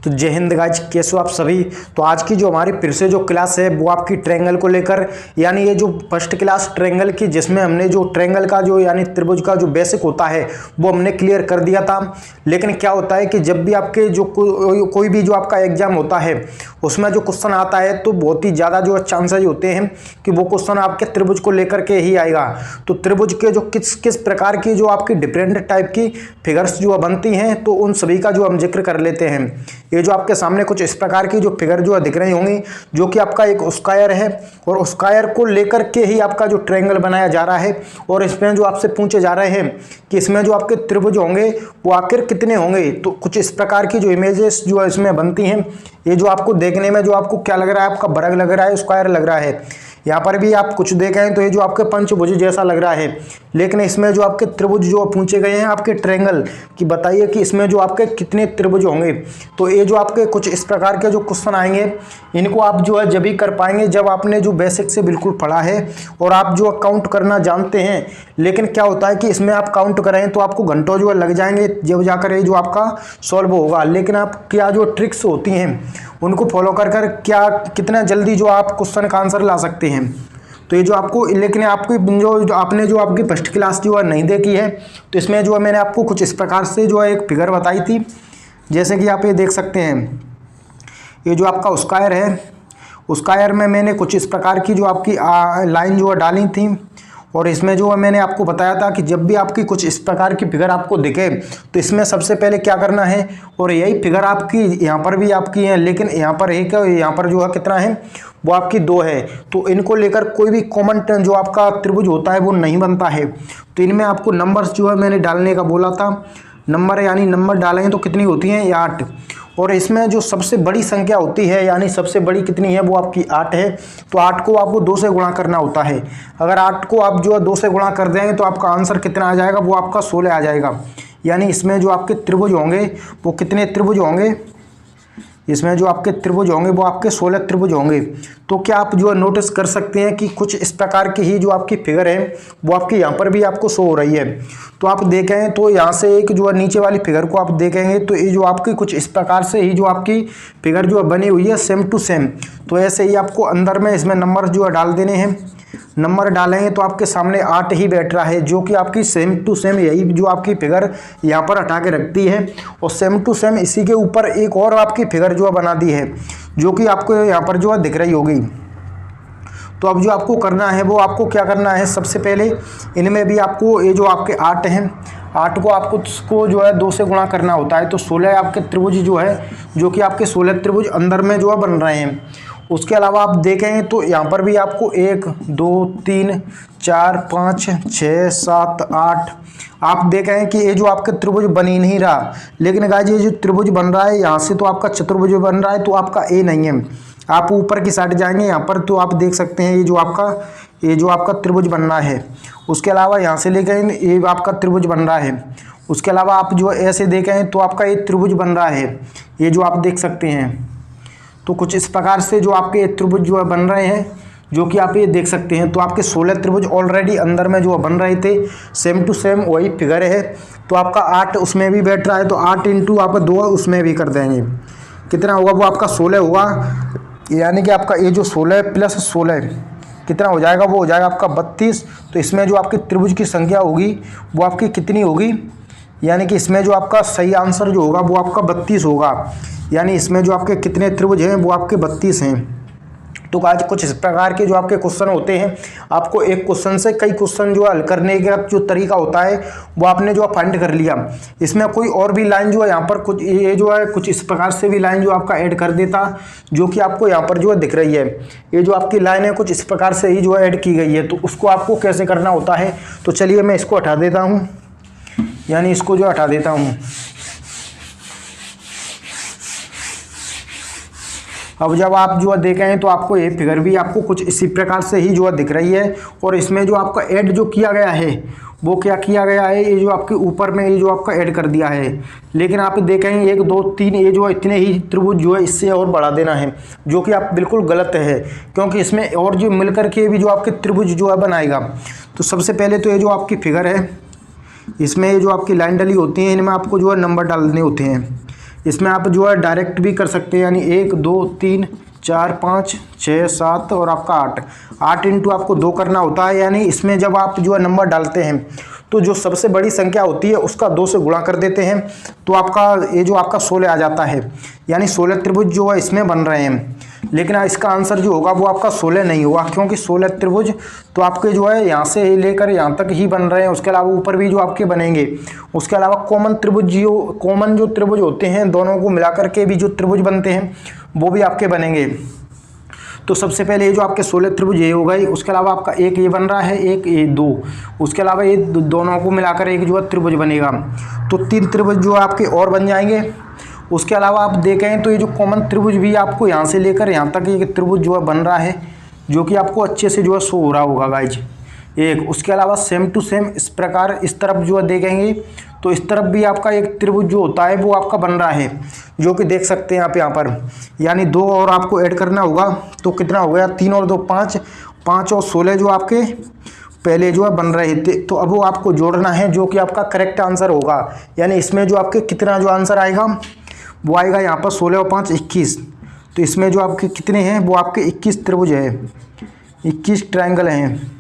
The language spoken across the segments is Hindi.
तो जय हिंद गाइज, कैसे हो आप सभी। तो आज की जो हमारी फिर से जो क्लास है वो आपकी ट्रायंगल को लेकर, यानी ये जो फर्स्ट क्लास ट्रायंगल की जिसमें हमने जो ट्रायंगल का जो यानी त्रिभुज का जो बेसिक होता है वो हमने क्लियर कर दिया था। लेकिन क्या होता है कि जब भी आपके जो कोई भी जो आपका एग्जाम होता है उसमें जो क्वेश्चन आता है तो बहुत ही ज़्यादा जो चांसेज होते हैं कि वो क्वेश्चन आपके त्रिभुज को लेकर के ही आएगा। तो त्रिभुज के जो किस किस प्रकार की जो आपकी डिफरेंट टाइप की फिगर्स जो बनती हैं तो उन सभी का जो हम जिक्र कर लेते हैं। ये जो आपके सामने कुछ इस प्रकार की जो फिगर जो दिख रही होंगी, जो कि आपका एक स्क्वायर है और स्क्वायर को लेकर के ही आपका जो ट्रायंगल बनाया जा रहा है। और इसमें जो आपसे पूछे जा रहे हैं कि इसमें जो आपके त्रिभुज होंगे वो आखिर कितने होंगे। तो कुछ इस प्रकार की जो इमेजेस जो इसमें बनती हैं, ये जो आपको देखने में जो आपको क्या लग रहा है, आपका वर्ग लग रहा है, स्क्वायर लग रहा है। यहाँ पर भी आप कुछ देखें तो ये जो आपके पंचभुज जैसा लग रहा है, लेकिन इसमें जो आपके त्रिभुज जो पूछे गए हैं आपके ट्रायंगल की, बताइए कि इसमें जो आपके कितने त्रिभुज होंगे। तो ये जो आपके कुछ इस प्रकार के जो क्वेश्चन आएंगे, इनको आप जो है जब ही कर पाएंगे जब आपने जो बेसिक से बिल्कुल पढ़ा है और आप जो काउंट करना जानते हैं। लेकिन क्या होता है कि इसमें आप काउंट करें तो आपको घंटों जो है लग जाएंगे जब जाकर ये जो आपका सॉल्व होगा। लेकिन आप क्या जो ट्रिक्स होती हैं उनको फॉलो कर कर क्या कितना जल्दी जो आप क्वेश्चन का आंसर ला सकते हैं। तो ये जो आपको, लेकिन आपकी जो आपने जो आपकी फर्स्ट क्लास जो है नहीं देखी है तो इसमें जो है मैंने आपको कुछ इस प्रकार से जो है एक फिगर बताई थी। जैसे कि आप ये देख सकते हैं, ये जो आपका स्क्वायर है, स्क्वायर में मैंने कुछ इस प्रकार की जो आपकी लाइन जो है डाली थी। और इसमें जो है मैंने आपको बताया था कि जब भी आपकी कुछ इस प्रकार की फिगर आपको दिखे तो इसमें सबसे पहले क्या करना है, और यही फिगर आपकी यहाँ पर भी आपकी है, लेकिन यहाँ पर एक है, यहाँ पर जो है कितना है वो आपकी 2 है। तो इनको लेकर कोई भी कॉमन जो आपका त्रिभुज होता है वो नहीं बनता है। तो इनमें आपको नंबर्स जो है मैंने डालने का बोला था, नंबर यानी नंबर डालेंगे तो कितनी होती हैं, 8। और इसमें जो सबसे बड़ी संख्या होती है यानी सबसे बड़ी कितनी है वो आपकी 8 है। तो 8 को आपको 2 से गुणा करना होता है। अगर 8 को आप जो है 2 से गुणा कर देंगे तो आपका आंसर कितना आ जाएगा, वो आपका 16 आ जाएगा। यानी इसमें जो आपके त्रिभुज होंगे वो कितने त्रिभुज होंगे, इसमें जो आपके त्रिभुज होंगे वो आपके 16 त्रिभुज होंगे। तो क्या आप जो है नोटिस कर सकते हैं कि कुछ इस प्रकार की ही जो आपकी फिगर है वो आपकी यहाँ पर भी आपको शो हो रही है। तो आप देखें तो यहाँ से एक जो है नीचे वाली फिगर को आप देखेंगे तो ये जो आपकी कुछ इस प्रकार से ही जो आपकी फिगर जो है बनी हुई है सेम टू सेम। तो ऐसे ही आपको अंदर में इसमें नंबर जो है डाल देने हैं। नंबर डालेंगे तो आपके सामने 8 ही बैठ रहा है, जो कि आपकी सेम टू सेम यही जो आपकी फिगर यहाँ पर हटा के रखती है। और सेम टू सेम इसी के ऊपर एक और आपकी फिगर जो है बना दी है, जो कि आपको यहाँ पर जो है दिख रही होगी। तो अब जो आपको करना है वो आपको क्या करना है, सबसे पहले इनमें भी आपको ये जो आपके 8 हैं, 8 को आपको उसको जो है 2 से गुणा करना होता है। तो 16 आपके त्रिभुज जो है, जो कि आपके 16 त्रिभुज अंदर में जो है बन रहे हैं। उसके अलावा आप देखेंगे तो यहाँ पर भी आपको 1 2 3 4 5 6 7 8 आप देखें कि ये जो आपका त्रिभुज बन ही नहीं रहा। लेकिन गाइस ये जो त्रिभुज बन रहा है यहाँ से तो आपका चतुर्भुज बन रहा है, तो आपका ए नहीं है। आप ऊपर की साइड जाएंगे यहाँ पर तो आप देख सकते हैं ये जो आपका त्रिभुज बन रहा है। उसके अलावा यहाँ से लेकर ये आपका त्रिभुज बन रहा है। उसके अलावा आप जो ऐसे देखें तो आपका ये त्रिभुज बन रहा है, ये जो आप देख सकते हैं। तो कुछ इस प्रकार से जो आपके त्रिभुज जो है बन रहे हैं, जो कि आप ये देख सकते हैं। तो आपके 16 त्रिभुज ऑलरेडी अंदर में जो बन रहे थे, सेम टू सेम वही फिगर है। तो आपका 8 उसमें भी बैठ रहा है, तो 8 इंटू आप 2 उसमें भी कर देंगे, कितना होगा वो आपका 16 होगा। यानी कि आपका ये जो 16 प्लस 16 कितना हो जाएगा, वो हो जाएगा आपका 32। तो इसमें जो आपकी त्रिभुज की संख्या होगी वो आपकी कितनी होगी, यानी कि इसमें जो आपका सही आंसर जो होगा वो आपका 32 होगा। यानी इसमें जो आपके कितने त्रिभुज हैं वो आपके 32 हैं। तो आज कुछ इस प्रकार के जो आपके क्वेश्चन होते हैं, आपको एक क्वेश्चन से कई क्वेश्चन जो हल करने का जो तरीका होता है वो आपने जो फाइंड कर लिया। इसमें कोई और भी लाइन जो है यहाँ पर कुछ ये जो है कुछ इस प्रकार से भी लाइन जो आपका ऐड कर देता, जो कि आपको यहाँ पर जो है दिख रही है। ये जो आपकी लाइन है कुछ इस प्रकार से ही जो है ऐड की गई है। तो उसको आपको कैसे करना होता है, तो चलिए मैं इसको हटा देता हूँ, यानी इसको जो हटा देता हूँ। अब जब आप जो देखें तो आपको ये फिगर भी आपको कुछ इसी प्रकार से ही जो दिख रही है। और इसमें जो आपका ऐड जो किया गया है वो क्या किया गया है, ये जो आपके ऊपर में ये जो आपका ऐड कर दिया है। लेकिन आप देखेंगे 1 2 3 ये जो इतने ही त्रिभुज जो है इससे और बढ़ा देना है, जो कि आप बिल्कुल गलत है, क्योंकि इसमें और जो मिलकर के भी जो आपके त्रिभुज जो है बनाएगा। तो सबसे पहले तो ये जो आपकी फिगर है, इसमें ये जो आपकी लाइन डली होती है इनमें आपको जो है नंबर डालने होते हैं। इसमें आप जो है डायरेक्ट भी कर सकते हैं, यानी 1 2 3 4 5 6 7 और आपका 8 इंटू आपको 2 करना होता है। यानी इसमें जब आप जो है नंबर डालते हैं तो जो सबसे बड़ी संख्या होती है उसका 2 से गुणा कर देते हैं, तो आपका ये जो आपका 16 आ जाता है। यानी 16 त्रिभुज जो है इसमें बन रहे हैं, लेकिन इसका आंसर जो होगा वो आपका 16 नहीं होगा, क्योंकि 16 त्रिभुज तो आपके जो है यहाँ से लेकर यहाँ तक ही बन रहे हैं। उसके अलावा ऊपर भी जो आपके बनेंगे, उसके अलावा कॉमन जो त्रिभुज होते हैं दोनों को मिलाकर के भी जो त्रिभुज बनते हैं वो भी आपके बनेंगे। तो सबसे पहले ये जो आपके 16 त्रिभुज ये हो गई, उसके अलावा आपका एक ये बन रहा है, एक ये 2, उसके अलावा ये दोनों को मिलाकर एक जो है त्रिभुज बनेगा, तो 3 त्रिभुज जो आपके और बन जाएंगे। उसके अलावा आप देखें तो ये जो कॉमन त्रिभुज भी आपको यहाँ से लेकर यहाँ तक एक त्रिभुज जो है बन रहा है, जो कि आपको अच्छे से जो है शो हो रहा होगा गाइज एक। उसके अलावा सेम टू सेम इस प्रकार इस तरफ जो है देखेंगे तो इस तरफ भी आपका एक त्रिभुज जो होता है वो आपका बन रहा है, जो कि देख सकते हैं आप यहाँ पर। यानी 2 और आपको ऐड करना होगा, तो कितना हो गया 3 और 2 5, 5 और 16 जो आपके पहले जो है बन रहे थे, तो अब वो आपको जोड़ना है, जो कि आपका करेक्ट आंसर होगा। यानी इसमें जो आपके कितना जो आंसर आएगा वो आएगा यहाँ पर 16 और 5 21। तो इसमें जो आपके कितने हैं वो आपके 21 त्रिभुज है, 21 ट्रायंगल हैं।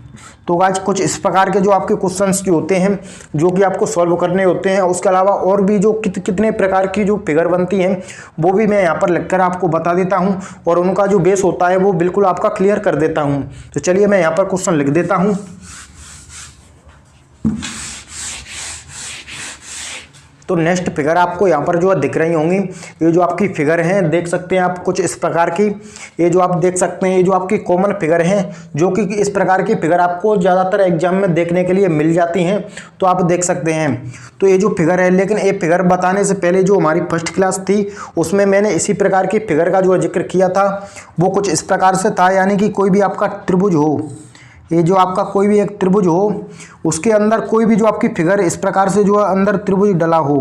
तो आज कुछ इस प्रकार के जो आपके क्वेश्चंस की होते हैं जो कि आपको सॉल्व करने होते हैं। उसके अलावा और भी जो कितने प्रकार की जो फिगर बनती हैं वो भी मैं यहाँ पर लिखकर आपको बता देता हूँ, और उनका जो बेस होता है वो बिल्कुल आपका क्लियर कर देता हूँ। तो चलिए मैं यहाँ पर क्वेश्चन लिख देता हूँ। तो नेक्स्ट फिगर आपको यहाँ पर जो है दिख रही होंगी, ये जो आपकी फिगर हैं देख सकते हैं आप कुछ इस प्रकार की। ये जो आप देख सकते हैं ये जो आपकी कॉमन फिगर हैं, जो कि इस प्रकार की फिगर आपको ज़्यादातर एग्जाम में देखने के लिए मिल जाती हैं, तो आप देख सकते हैं। तो ये जो फिगर है, लेकिन ये फिगर बताने से पहले जो हमारी फर्स्ट क्लास थी उसमें मैंने इसी प्रकार की फिगर का जो जिक्र किया था, वो कुछ इस प्रकार से था। यानी कि कोई भी आपका त्रिभुज हो, ये जो आपका कोई भी एक त्रिभुज हो, उसके अंदर कोई भी जो आपकी फिगर इस प्रकार से जो अंदर त्रिभुज डला हो,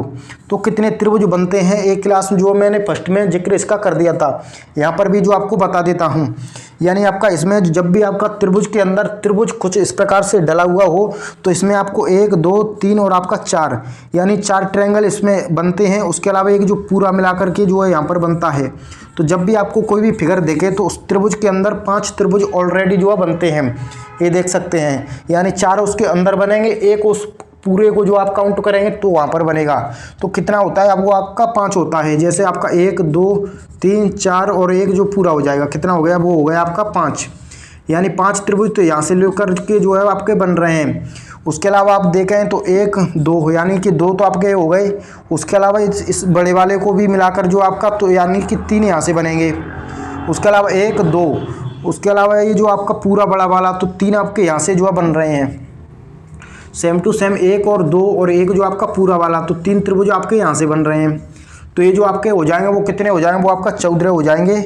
तो कितने त्रिभुज बनते हैं। एक क्लास जो मैंने फर्स्ट में जिक्र इसका कर दिया था, यहाँ पर भी जो आपको बता देता हूँ। यानी आपका इसमें जब भी आपका त्रिभुज के अंदर त्रिभुज कुछ इस प्रकार से डला हुआ हो, तो इसमें आपको 1 2 3 और आपका 4, यानी 4 ट्रायंगल इसमें बनते हैं। उसके अलावा एक जो पूरा मिलाकर के जो है यहाँ पर बनता है। तो जब भी आपको कोई भी फिगर देखे तो उस त्रिभुज के अंदर 5 त्रिभुज ऑलरेडी जो है बनते हैं, ये देख सकते हैं। यानी 4 उसके अंदर बनेंगे, एक उस पूरे को जो आप काउंट करेंगे तो वहाँ पर बनेगा। तो कितना होता है अब वो आपका 5 होता है। जैसे आपका 1 2 3 4 और एक जो पूरा हो जाएगा, कितना हो गया, वो हो गया आपका 5। यानी 5 त्रिभुज तो यहाँ से लेकर के जो है आपके बन रहे हैं। उसके अलावा आप देखें तो 1 2, यानी कि 2 तो आपके हो गए। उसके अलावा इस बड़े वाले को भी मिलाकर जो आपका, तो यानी कि 3 यहाँ से बनेंगे। उसके अलावा 1 2, उसके अलावा ये जो आपका पूरा बड़ा वाला, तो 3 आपके यहाँ से जो है बन रहे हैं। सेम टू सेम 1 और 2 और एक जो आपका पूरा वाला, तो 3 त्रिभुज आपके यहाँ से बन रहे हैं। तो ये जो आपके हो जाएंगे वो कितने हो जाएंगे, वो आपका 14 हो जाएंगे।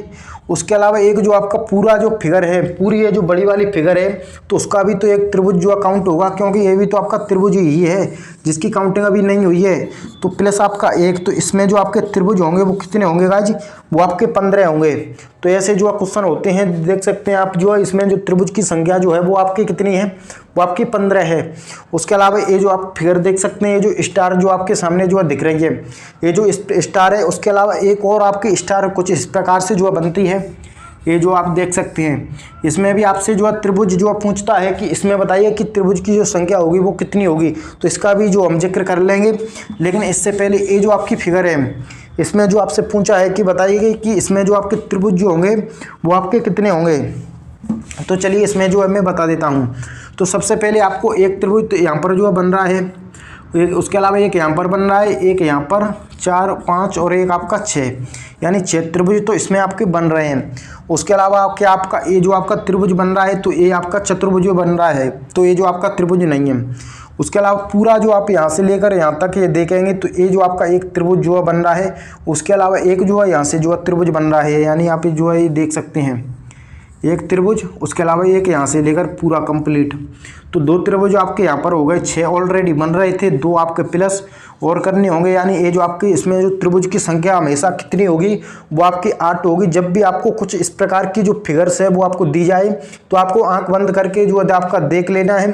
उसके अलावा एक जो आपका पूरा जो फिगर है, पूरी ये जो बड़ी वाली फिगर है, तो उसका भी तो एक त्रिभुज जो काउंट होगा, क्योंकि ये भी तो आपका त्रिभुज ही है जिसकी काउंटिंग अभी नहीं हुई है। तो प्लस आपका 1, तो इसमें जो आपके त्रिभुज होंगे वो कितने होंगे गाइज, वो आपके 15 होंगे। तो ऐसे जो क्वेश्चन होते हैं देख सकते हैं आप, जो है इसमें जो त्रिभुज की संख्या जो है वो आपकी कितनी है, वो आपकी 15 है। उसके अलावा ये जो आप फिगर देख सकते हैं, ये जो स्टार जो आपके सामने जो है दिख रही है, ये जो स्टार है, उसके अलावा एक और आपकी स्टार कुछ इस प्रकार से जो है बनती है, ये जो आप देख सकते हैं। इसमें भी आपसे जो है त्रिभुज जो पूछता है कि इसमें बताइए कि त्रिभुज की जो संख्या होगी वो कितनी होगी, तो इसका भी जो हम जिक्र कर लेंगे। लेकिन इससे पहले ये जो आपकी फिगर है, इसमें जो आपसे पूछा है कि बताइए कि इसमें जो आपके त्रिभुज जो होंगे वो आपके कितने होंगे। तो चलिए इसमें जो है मैं बता देता हूँ। तो सबसे पहले आपको एक त्रिभुज यहाँ पर जो है बन रहा है, उसके अलावा एक यहाँ पर बन रहा है, एक यहाँ पर 4 5 और एक आपका 6, यानी 6 त्रिभुज तो इसमें आपके बन रहे हैं। उसके अलावा आपका ये जो आपका त्रिभुज बन रहा है, तो ये आपका चतुर्भुज बन रहा है, तो ये जो आपका त्रिभुज नहीं है। उसके अलावा पूरा जो आप यहाँ से लेकर यहाँ तक ये देखेंगे, तो ये जो आपका एक त्रिभुज जो है बन रहा है। उसके अलावा एक जो है यहाँ से जो है त्रिभुज बन रहा है, यानी आप जो है ये देख सकते हैं एक त्रिभुज। उसके अलावा एक यहाँ से लेकर पूरा कंप्लीट, तो 2 त्रिभुज आपके यहाँ पर हो गए। 6 ऑलरेडी बन रहे थे, 2 आपके प्लस और करने होंगे। यानी ये जो आपकी इसमें जो त्रिभुज की संख्या हमेशा कितनी होगी, वो आपकी 8 होगी। जब भी आपको कुछ इस प्रकार की जो फिगर्स है वो आपको दी जाए, तो आपको आंख बंद करके जो है आपका देख लेना है।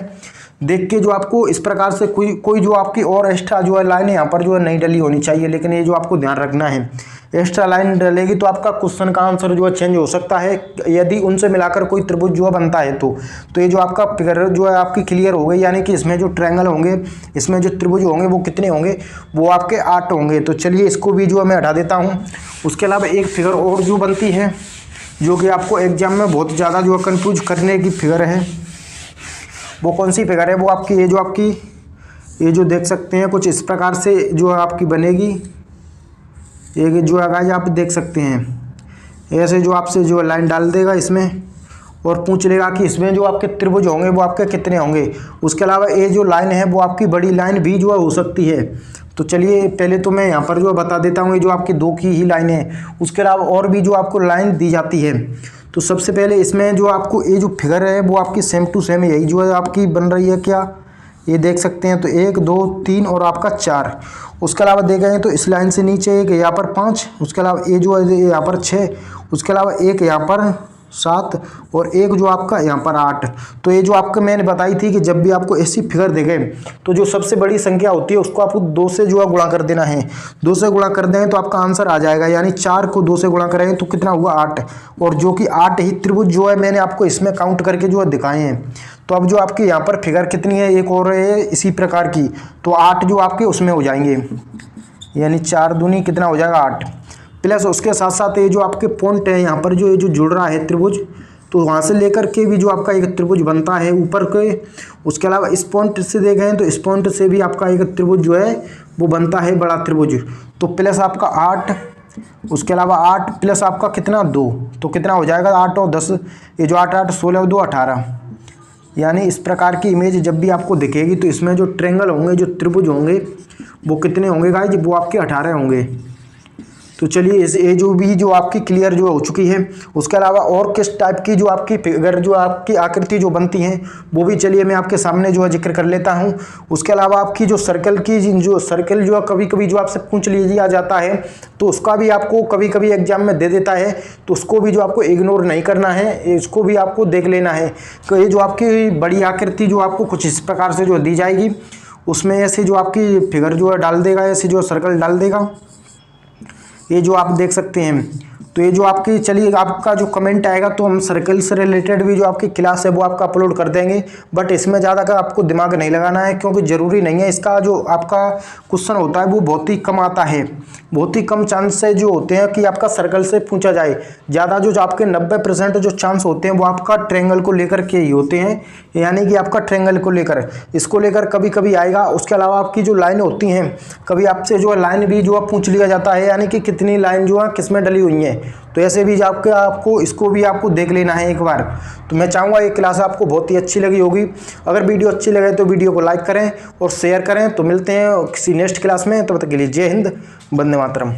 देख के जो आपको इस प्रकार से कोई जो आपकी और एक्स्ट्रा जो है लाइन यहाँ पर जो है नहीं डली होनी चाहिए। लेकिन ये जो आपको ध्यान रखना है, एक्स्ट्रा लाइन डलेगी तो आपका क्वेश्चन का आंसर जो है चेंज हो सकता है, यदि उनसे मिलाकर कोई त्रिभुज जो है बनता है तो ये जो आपका फिगर जो है आपकी क्लियर हो गई। यानी कि इसमें जो ट्रायंगल होंगे, इसमें जो त्रिभुज होंगे वो कितने होंगे, वो आपके 8 होंगे। तो चलिए इसको भी जो है मैं हटा देता हूँ। उसके अलावा एक फिगर और जो बनती है, जो कि आपको एग्जाम में बहुत ज़्यादा जो है कन्फ्यूज करने की फिगर है, वो कौन सी फिगर है, वो आपकी ये जो देख सकते हैं कुछ इस प्रकार से जो है आपकी बनेगी। ये जो है गाइस आप देख सकते हैं, ऐसे जो आपसे जो लाइन डाल देगा इसमें और पूछ लेगा कि इसमें जो आपके त्रिभुज होंगे वो आपके कितने होंगे। उसके अलावा ये जो लाइन है वो आपकी बड़ी लाइन भी जो है हो सकती है। तो चलिए पहले तो मैं यहाँ पर जो बता देता हूँ, ये जो आपकी 2 की ही लाइन है, उसके अलावा और भी जो आपको लाइन दी जाती है। तो सबसे पहले इसमें जो आपको ये जो फिगर है वो आपकी सेम टू सेम यही जो है आपकी बन रही है क्या, ये देख सकते हैं। तो 1 2 3 और आपका 4। उसके अलावा देखें तो इस लाइन से नीचे एक यहाँ पर 5, उसके अलावा ये जो है यहाँ पर 6, उसके अलावा एक यहाँ पर 7 और एक जो आपका यहाँ पर 8। तो ये जो आपको मैंने बताई थी कि जब भी आपको ऐसी फिगर देखे तो जो सबसे बड़ी संख्या होती है उसको आपको 2 से जो है गुणा कर देना है। 2 से गुणा कर दें तो आपका आंसर आ जाएगा। यानी 4 को 2 से गुणा करेंगे तो कितना हुआ 8, और जो कि 8 ही त्रिभुज जो है मैंने आपको इसमें काउंट करके जो है दिखाए हैं। तो अब जो आपकी यहाँ पर फिगर कितनी है, एक और है इसी प्रकार की, तो 8 जो आपके उसमें हो जाएंगे। यानी 4 दूनी कितना हो जाएगा 8, प्लस उसके साथ साथ ये जो आपके पॉइंट है यहाँ पर जो ये जो जुड़ रहा है त्रिभुज, तो वहाँ से लेकर के भी जो आपका एक त्रिभुज बनता है ऊपर के। उसके अलावा इस पॉइंट से देखें तो इस पॉइंट से भी आपका एक त्रिभुज जो है वो बनता है, बड़ा त्रिभुज। तो प्लस आपका 8, उसके अलावा 8 प्लस आपका कितना 2, तो कितना हो जाएगा 8 और 10, ये जो 8 8 16 2 18। यानी इस प्रकार की इमेज जब भी आपको दिखेगी तो इसमें जो ट्रायंगल होंगे, जो त्रिभुज होंगे वो कितने होंगे गाइस, वो आपके 18 होंगे। तो चलिए ये जो भी जो आपकी क्लियर जो हो चुकी है। उसके अलावा और किस टाइप की जो आपकी फिगर जो आपकी आकृति जो बनती हैं वो भी चलिए मैं आपके सामने जो है जिक्र कर लेता हूं। उसके अलावा आपकी जो सर्कल की जो सर्कल जो कभी कभी जो आपसे पूछ लिया जाता है तो उसका भी आपको कभी कभी एग्जाम में दे देता है, तो उसको भी जो आपको इग्नोर नहीं करना है, इसको भी आपको देख लेना है। तो ये जो आपकी बड़ी आकृति जो आपको कुछ इस प्रकार से जो दी जाएगी, उसमें ऐसे जो आपकी फिगर जो है डाल देगा, ऐसे जो सर्कल डाल देगा, ये जो आप देख सकते हैं। तो ये जो आपकी चलिए आपका जो कमेंट आएगा तो हम सर्कल से रिलेटेड भी जो आपकी क्लास है वो आपका अपलोड कर देंगे। बट इसमें ज़्यादा का आपको दिमाग नहीं लगाना है, क्योंकि ज़रूरी नहीं है। इसका जो आपका क्वेश्चन होता है वो बहुत ही कम आता है, बहुत ही कम चांस से जो होते हैं कि आपका सर्कल से पूछा जाए। ज़्यादा जो आपके 90% जो चांस होते हैं वो आपका ट्रायंगल को लेकर के ही होते हैं। यानी कि आपका ट्रायंगल को लेकर, इसको लेकर कभी कभी आएगा। उसके अलावा आपकी जो लाइन होती हैं, कभी आपसे जो है लाइन भी जो है पूछ लिया जाता है, यानी कि कितनी लाइन जो है किसमें डली हुई है। तो ऐसे भी आपको इसको भी आपको देख लेना है एक बार। तो मैं चाहूँगा ये क्लास आपको बहुत ही अच्छी लगी होगी। अगर वीडियो अच्छी लगे तो वीडियो को लाइक करें और शेयर करें। तो मिलते हैं किसी नेक्स्ट क्लास में, तब तक के लिए जय हिंद, वंदे मातरम।